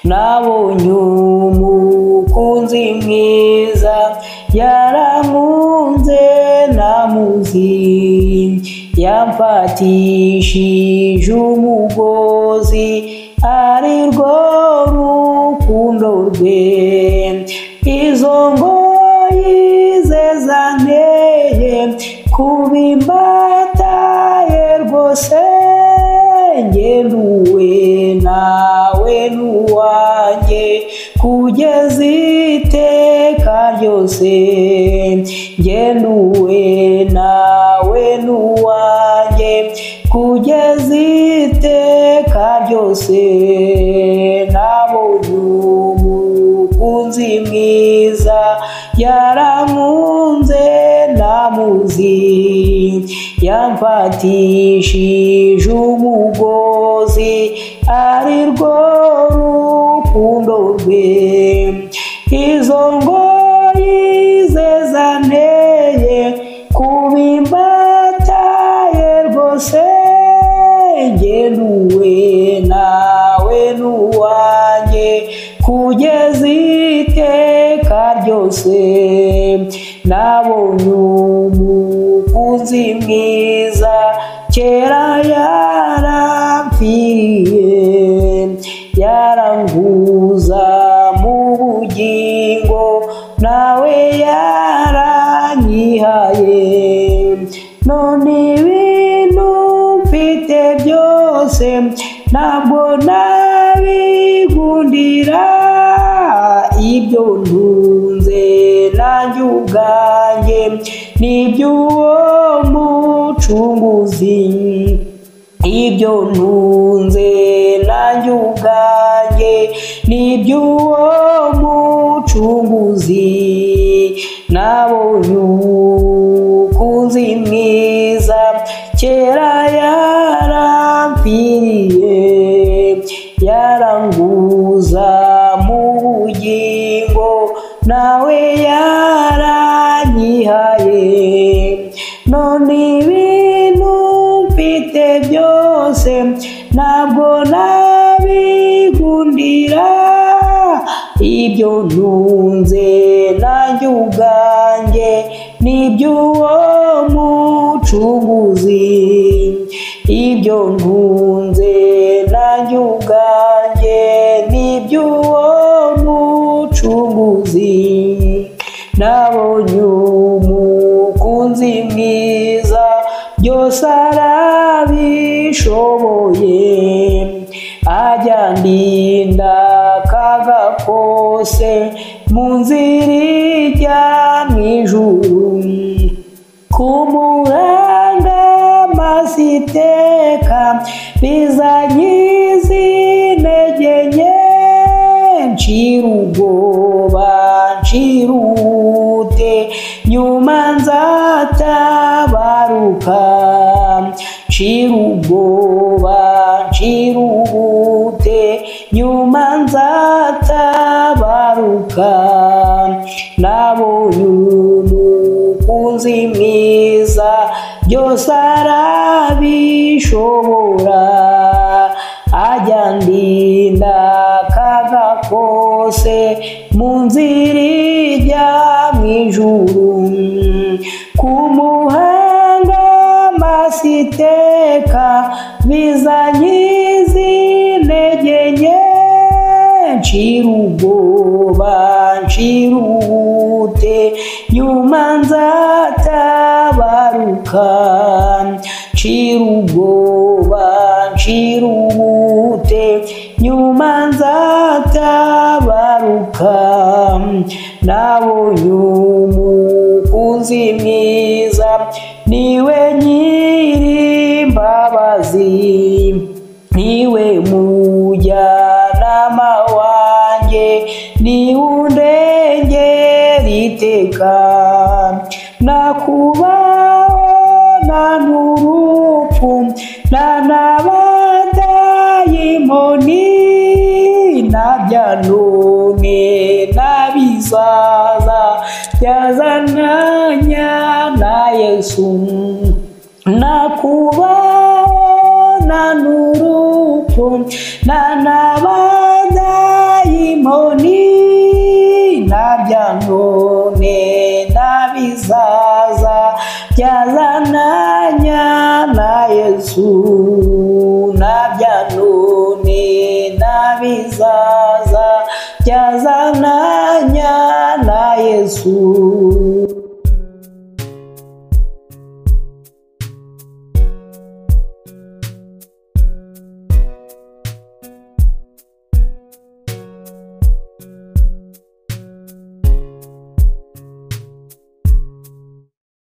nabonye umukunzi mwiza yarankunze namuzi yamfatishije umugozi ari rwo rukundo rwe izo ngoyi ze zanteye kubimbataye rwose ngenduwe nawe n'uwanjye kugeza iteka ryose ngenduwe nawe n'uwanjye kugeza iteka ryose nabonye umukunzi mwiza yarankunze namuzi yamfatishije umugozi ari rwo rukundo rwe izo ngoyi ze zanteye kubimbataye rwose ngenduwe nawe n'uwanjye kugeza iteka ryose nabonye umukunzi mwiza kera yarampfiriye yaranguza mu bugingo nawe yaranyihaye none ibintu mfite byose ntabwo nabigundira ibyo ntunze nanjye ubwanjye n'iby'uwo mucunguzi ibyo ntunze nanjye ubwanjye n'iby'uwo mucunguzi nabonye umukunzi mwiza kera yarampfiriye yaranguza mu bugingo nawe yaranyihaye none ibintu mfite byose ntabwo nabigundira ibyo ntunze nanjye ubwanjye n'iby'uwo mucunguzi ibyo ntunze nanjye ubwanjye n'iby'uwo mucunguzi nabonye umukunzi mwiza byose arabishoboye ajya ndinda akaga kose mu nzira ijya mu ijuru kumuranga masiteka bizanyiza intege nke ncira ubwoba ncira ubute nyuma nzatabaruka ncira ubwoba ncira ubute nyuma nzatabaruka nabonye umukunzi mwiza byose arabishobora ajya ndinda akaga kose mu nzira ijya mu ijuru kumuhanga masiteka bizanyiza intege nke ncira ubwoba ncira ubute nyuma nzatabaruka ncira ubwoba ncira ubute nyuma nzatabaruka nabonye umukunzi mwiza niwe nyir'imbabazi niwe mujyanama wanjye niwe undengera iteka nakubaho nta n'urupfu nta n'abadayimoni nabya none nabizaza byazananya na Yesu nakubaho nta n'urupfu nta n'abadayimoni imponi nabya none nabizaza byazananya na Yesu nabya none nabizaza byazananya na Yesu